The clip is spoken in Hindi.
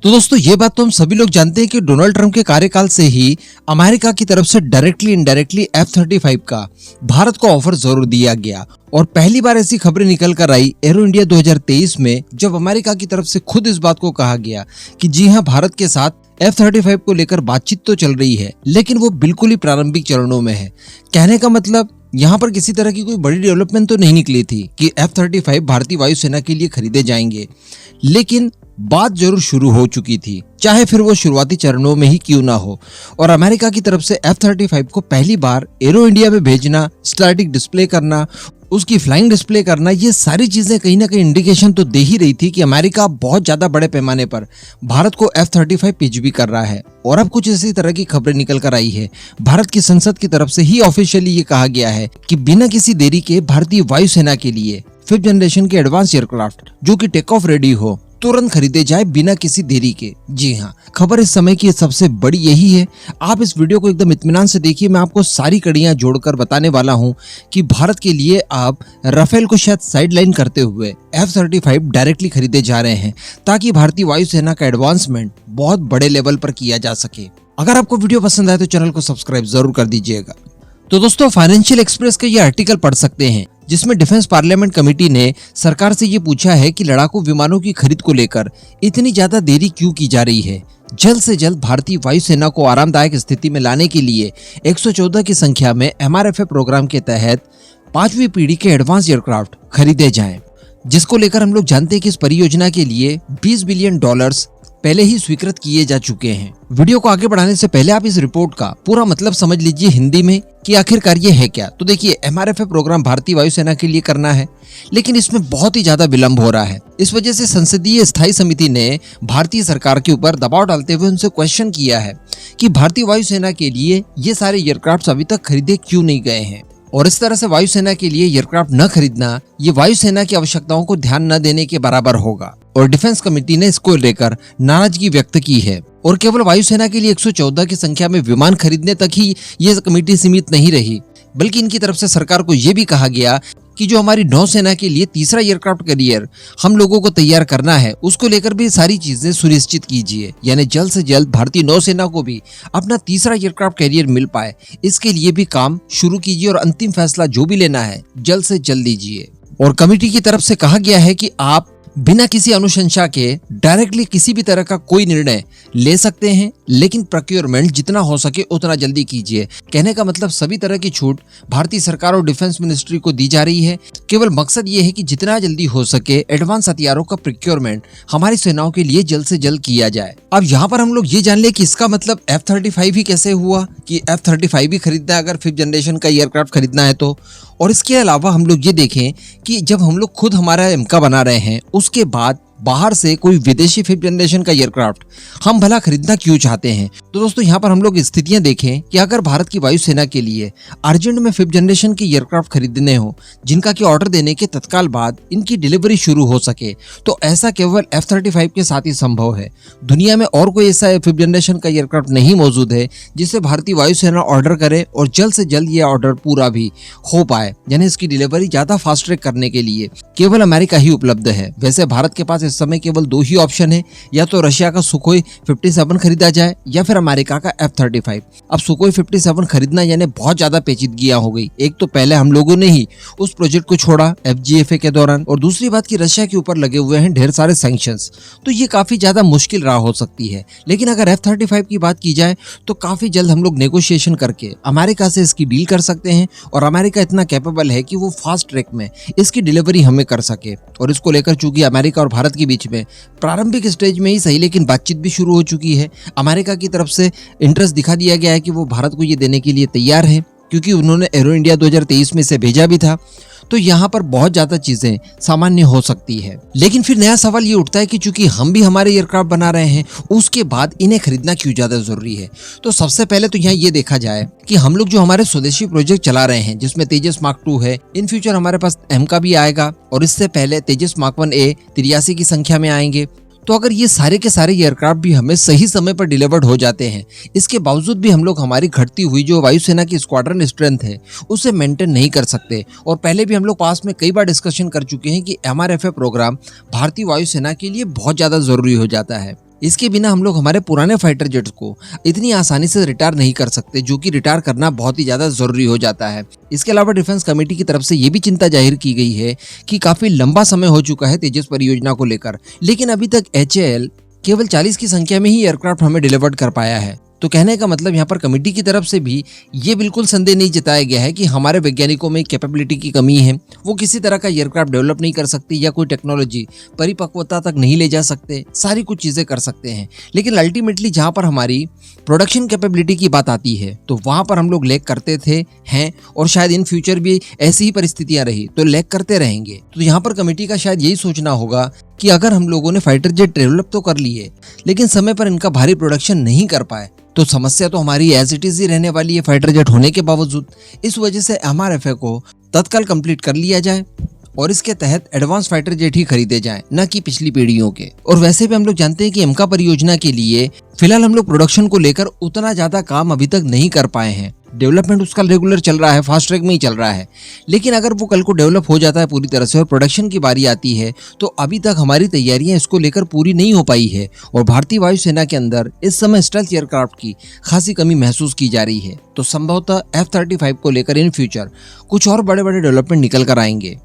तो दोस्तों ये बात तो हम सभी लोग जानते हैं कि डोनाल्ड ट्रंप के कार्यकाल से ही अमेरिका की तरफ से डायरेक्टली इनडायरेक्टली F-35 का भारत को ऑफर जरूर दिया गया। और पहली बार ऐसी खबरें निकल कर आई एरो इंडिया 2023 में, जब अमेरिका की तरफ से खुद इस बात को कहा गया कि जी हाँ, भारत के साथ F-35 को लेकर बातचीत तो चल रही है, लेकिन वो बिल्कुल ही प्रारंभिक चरणों में है। कहने का मतलब यहाँ पर किसी तरह की कोई बड़ी डेवलपमेंट तो नहीं निकली थी कि F-35 भारतीय वायुसेना के लिए खरीदे जाएंगे, लेकिन बात जरूर शुरू हो चुकी थी, चाहे फिर वो शुरुआती चरणों में ही क्यों ना हो। और अमेरिका की तरफ से F-35 को पहली बार एरो इंडिया में भेजना, स्टैटिक डिस्प्ले करना, उसकी फ्लाइंग डिस्प्ले करना, ये सारी चीजें कहीं ना कहीं इंडिकेशन तो दे ही रही थी कि अमेरिका बहुत ज्यादा बड़े पैमाने पर भारत को F-35 पिच भी कर रहा है। और अब कुछ इसी तरह की खबरें निकल कर आई है। भारत की संसद की तरफ से ही ऑफिशियली ये कहा गया है कि बिना किसी देरी के भारतीय वायुसेना के लिए 5th जनरेशन के एडवांस एयरक्राफ्ट जो कि टेक ऑफ रेडी हो, तुरंत खरीदे जाए बिना किसी देरी के। जी हाँ, खबर इस समय की सबसे बड़ी यही है। आप इस वीडियो को एकदम इत्मीनान से देखिए। मैं आपको सारी कड़ियां जोड़कर बताने वाला हूं कि भारत के लिए आप राफेल को शायद साइडलाइन करते हुए F-35 डायरेक्टली खरीदे जा रहे हैं, ताकि भारतीय वायुसेना का एडवांसमेंट बहुत बड़े लेवल पर किया जा सके। अगर आपको वीडियो पसंद आए तो चैनल को सब्सक्राइब जरूर कर दीजिएगा। तो दोस्तों, फाइनेंशियल एक्सप्रेस का ये आर्टिकल पढ़ सकते हैं, जिसमें डिफेंस पार्लियामेंट कमेटी ने सरकार से ये पूछा है कि लड़ाकू विमानों की खरीद को लेकर इतनी ज्यादा देरी क्यों की जा रही है। जल्द से जल्द भारतीय वायुसेना को आरामदायक स्थिति में लाने के लिए 114 की संख्या में MRFA प्रोग्राम के तहत 5वीं पीढ़ी के एडवांस एयरक्राफ्ट खरीदे जाएं, जिसको लेकर हम लोग जानते हैं कि इस परियोजना के लिए $20 बिलियन पहले ही स्वीकृत किए जा चुके हैं। वीडियो को आगे बढ़ाने से पहले आप इस रिपोर्ट का पूरा मतलब समझ लीजिए हिंदी में कि आखिरकार ये है क्या। तो देखिए, MRFA प्रोग्राम भारतीय वायुसेना के लिए करना है, लेकिन इसमें बहुत ही ज्यादा विलंब हो रहा है। इस वजह से संसदीय स्थायी समिति ने भारतीय सरकार के ऊपर दबाव डालते हुए उनसे क्वेश्चन किया है कि भारतीय वायुसेना के लिए ये सारे एयरक्राफ्ट अभी तक खरीदे क्यों नहीं गए हैं। और इस तरह से वायुसेना के लिए एयरक्राफ्ट न खरीदना ये वायुसेना की आवश्यकताओं को ध्यान न देने के बराबर होगा। और डिफेंस कमेटी ने इसको लेकर नाराजगी व्यक्त की है। और केवल वायुसेना के लिए 114 की संख्या में विमान खरीदने तक ही ये कमेटी सीमित नहीं रही, बल्कि इनकी तरफ से सरकार को ये भी कहा गया कि जो हमारी नौसेना के लिए तीसरा एयरक्राफ्ट कैरियर हम लोगों को तैयार करना है, उसको लेकर भी सारी चीजें सुनिश्चित कीजिए। यानी जल्द से जल्द भारतीय नौसेना को भी अपना तीसरा एयरक्राफ्ट कैरियर मिल पाए, इसके लिए भी काम शुरू कीजिए। और अंतिम फैसला जो भी लेना है जल्द से जल्द लीजिए। और कमेटी की तरफ से कहा गया है कि आप बिना किसी अनुशंसा के डायरेक्टली किसी भी तरह का कोई निर्णय ले सकते हैं, लेकिन प्रोक्योरमेंट जितना हो सके उतना जल्दी कीजिए। कहने का मतलब सभी तरह की छूट भारतीय सरकार और डिफेंस मिनिस्ट्री को दी जा रही है। केवल मकसद ये है कि जितना जल्दी हो सके एडवांस हथियारों का प्रोक्योरमेंट हमारी सेनाओं के लिए जल्द से जल्द किया जाए। अब यहाँ पर हम लोग ये जान ले कि इसका मतलब F-35 ही कैसे हुआ कि F-35 भी खरीदना है अगर 5th जनरेशन का एयरक्राफ्ट खरीदना है तो। और इसके अलावा हम लोग ये देखें कि जब हम लोग खुद हमारा MCA बना रहे हैं, उसके बाद बाहर से कोई विदेशी 5th जनरेशन का एयरक्राफ्ट हम भला खरीदना क्यों चाहते हैं। तो दोस्तों, यहाँ पर हम लोग स्थितियां देखें कि अगर भारत की वायुसेना के लिए अर्जेंट में 5th जनरेशन के एयरक्राफ्ट खरीदने हो, जिनका कि ऑर्डर देने के तत्काल बाद इनकी डिलीवरी शुरू हो सके, तो ऐसा केवल F-35 के साथ ही संभव है। दुनिया में और कोई ऐसा 5th जनरेशन का एयरक्राफ्ट नहीं मौजूद है जिसे भारतीय वायुसेना ऑर्डर करे और जल्द से जल्द ये ऑर्डर पूरा भी हो पाए। यानी इसकी डिलीवरी ज्यादा फास्ट ट्रैक करने के लिए केवल अमेरिका ही उपलब्ध है। वैसे भारत के पास इस समय केवल 2 ही ऑप्शन है, या तो रशिया का सुखोई 57 खरीदा जाए या फिर अमेरिका का F-35। अब सुखोई 57 खरीदना यानी बहुत ज्यादा पेचीदगियां हो गई। एक तो पहले हम लोगों ने ही उस प्रोजेक्ट को छोड़ा FGFA के दौरान, और दूसरी बात कि रशिया के ऊपर लगे हुए हैं ढेर सारे सैंक्शंस, तो ये काफी ज्यादा मुश्किल राह हो सकती है। लेकिन अगर F-35 की बात की जाए तो काफी जल्द हम लोग नेगोशिएशन करके अमेरिका से इसकी डील कर सकते हैं। और अमेरिका इतना कैपेबल है कि वो फास्ट ट्रैक में इसकी डिलीवरी हमें कर सके। और इसको लेकर चूंकि अमेरिका और भारत के बीच में प्रारंभिक स्टेज में ही सही, लेकिन बातचीत भी शुरू हो चुकी है। अमेरिका की तरफ से इंटरेस्ट दिखा दिया गया है कि वो भारत को ये देने के लिए तैयार है, क्योंकि उन्होंने एरो इंडिया 2023 में से भेजा भी था। तो यहाँ पर बहुत ज्यादा चीजें सामान्य हो सकती है। लेकिन फिर नया सवाल ये उठता है कि चूंकि हम भी हमारे एयरक्राफ्ट बना रहे हैं, उसके बाद इन्हें खरीदना क्यों ज्यादा जरूरी है। तो सबसे पहले तो यहाँ ये देखा जाए कि हम लोग जो हमारे स्वदेशी प्रोजेक्ट चला रहे हैं, जिसमें तेजस मार्क 2 है, इन फ्यूचर हमारे पास MCA भी आएगा, और इससे पहले तेजस मार्क 1A 83 की संख्या में आएंगे। तो अगर ये सारे के सारे एयरक्राफ्ट भी हमें सही समय पर डिलीवर्ड हो जाते हैं, इसके बावजूद भी हम लोग हमारी घटती हुई जो वायुसेना की स्क्वाड्रन स्ट्रेंथ है उसे मेंटेन नहीं कर सकते। और पहले भी हम लोग पास में कई बार डिस्कशन कर चुके हैं कि MRFA प्रोग्राम भारतीय वायुसेना के लिए बहुत ज़्यादा ज़रूरी हो जाता है। इसके बिना हम लोग हमारे पुराने फाइटर जेट्स को इतनी आसानी से रिटायर नहीं कर सकते, जो कि रिटायर करना बहुत ही ज्यादा जरूरी हो जाता है। इसके अलावा डिफेंस कमेटी की तरफ से ये भी चिंता जाहिर की गई है कि काफी लंबा समय हो चुका है तेजस परियोजना को लेकर, लेकिन अभी तक HAL केवल 40 की संख्या में ही एयरक्राफ्ट हमें डिलीवर्ड कर पाया है। तो कहने का मतलब यहाँ पर कमेटी की तरफ से भी ये बिल्कुल संदेह नहीं जताया गया है कि हमारे वैज्ञानिकों में कैपेबिलिटी की कमी है, वो किसी तरह का एयरक्राफ्ट डेवलप नहीं कर सकते या कोई टेक्नोलॉजी परिपक्वता तक नहीं ले जा सकते, सारी कुछ चीजें कर सकते हैं। लेकिन अल्टीमेटली जहाँ पर हमारी प्रोडक्शन कैपेबिलिटी की बात आती है तो वहाँ पर हम लोग लैग करते थे, हैं, और शायद इन फ्यूचर भी ऐसी ही परिस्थितियां रही तो लैग करते रहेंगे। तो यहाँ पर कमेटी का शायद यही सोचना होगा कि अगर हम लोगों ने फाइटर जेट डेवलप तो कर लिए लेकिन समय पर इनका भारी प्रोडक्शन नहीं कर पाए तो समस्या तो हमारी एज इट इज ही रहने वाली है फाइटर जेट होने के बावजूद। इस वजह से MRFA को तत्काल कंप्लीट कर लिया जाए और इसके तहत एडवांस फाइटर जेट ही खरीदे जाएं, न कि पिछली पीढ़ियों के। और वैसे भी हम लोग जानते हैं कि एमका परियोजना के लिए फिलहाल हम लोग प्रोडक्शन को लेकर उतना ज्यादा काम अभी तक नहीं कर पाए हैं। डेवलपमेंट उसका रेगुलर चल रहा है, फास्ट ट्रैक में ही चल रहा है, लेकिन अगर वो कल को डेवलप हो जाता है पूरी तरह से और प्रोडक्शन की बारी आती है तो अभी तक हमारी तैयारियां इसको लेकर पूरी नहीं हो पाई है और भारतीय वायुसेना के अंदर इस समय स्टेल्थ एयरक्राफ्ट की खासी कमी महसूस की जा रही है। तो संभवतः F-35 को लेकर इन फ्यूचर कुछ और बड़े बड़े डेवलपमेंट निकल कर आएंगे।